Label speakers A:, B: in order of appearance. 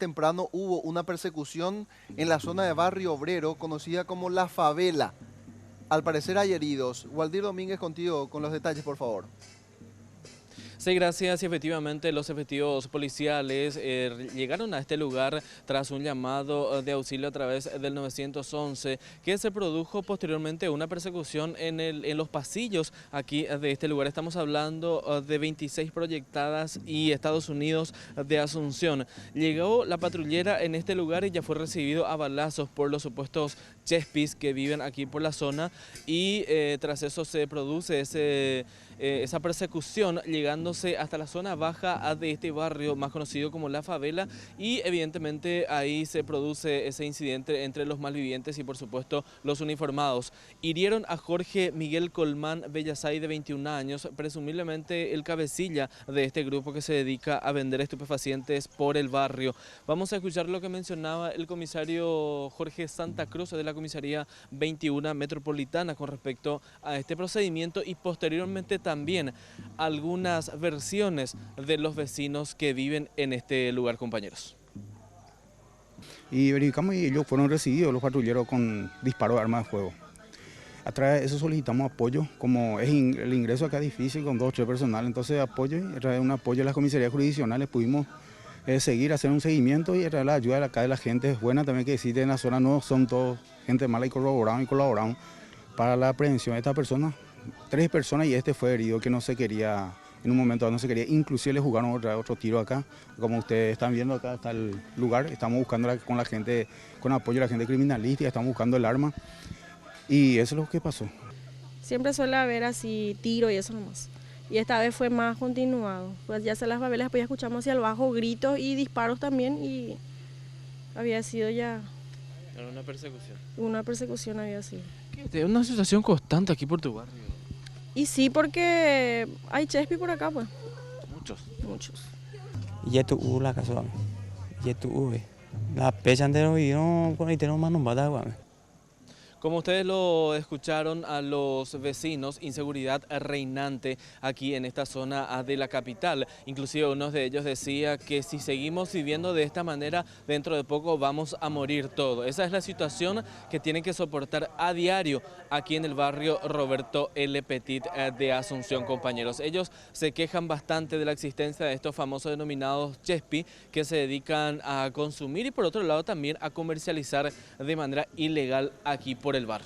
A: temprano hubo una persecución en la zona de Barrio Obrero, conocida como La Favela. Al parecer hay heridos. Waldir Domínguez, contigo con los detalles, por favor.
B: Sí, gracias. Y efectivamente los efectivos policiales llegaron a este lugar tras un llamado de auxilio a través del 911, que se produjo posteriormente una persecución en los pasillos aquí de este lugar. Estamos hablando de 26 proyectadas y Estados Unidos de Asunción. Llegó la patrullera en este lugar y ya fue recibido a balazos por los supuestos chespis que viven aquí por la zona y tras eso se produce esa persecución llegándose hasta la zona baja de este barrio más conocido como La Favela y evidentemente ahí se produce ese incidente entre los malvivientes y por supuesto los uniformados. Hirieron a Jorge Miguel Colmán Bellasay de 21 años, presumiblemente el cabecilla de este grupo que se dedica a vender estupefacientes por el barrio. Vamos a escuchar lo que mencionaba el comisario Jorge Santa Cruz de la comisaría 21 Metropolitana con respecto a este procedimiento y posteriormente también algunas versiones de los vecinos que viven en este lugar, compañeros.
C: Y verificamos y ellos fueron recibidos, los patrulleros, con disparos de armas de fuego. A través de eso solicitamos apoyo, como es el ingreso acá es difícil con 2 o 3 personal, entonces apoyo, y a través de un apoyo de las comisarías jurisdiccionales pudimos seguir, hacer un seguimiento y a través de la ayuda de acá de la gente es buena también, que decir, en la zona no son todos gente mala y colaboraron para la prevención de esta persona. 3 personas y este fue herido que no se quería, en un momento no se quería, inclusive le jugaron otro tiro acá, como ustedes están viendo acá está el lugar, estamos buscando con la gente, con apoyo de la gente criminalística, estamos buscando el arma y eso es lo que pasó.
D: Siempre suele haber así tiro y eso nomás. Y esta vez fue más continuado, pues ya se las favelas, después ya escuchamos hacia el bajo gritos y disparos también y había sido ya...
B: Era una persecución.
D: Una persecución había sido.
B: Es una situación constante aquí por tu barrio.
D: Y sí, porque hay chespi por acá, pues.
B: Muchos.
D: Muchos.
E: Ya tu la casa, ya tu la pecha entero y no con el terreno más no va a dar.
B: Como ustedes lo escucharon a los vecinos, inseguridad reinante aquí en esta zona de la capital. Inclusive uno de ellos decía que si seguimos viviendo de esta manera, dentro de poco vamos a morir todos. Esa es la situación que tienen que soportar a diario aquí en el barrio Roberto L. Petit de Asunción, compañeros. Ellos se quejan bastante de la existencia de estos famosos denominados chespi que se dedican a consumir y por otro lado también a comercializar de manera ilegal aquí por el barrio.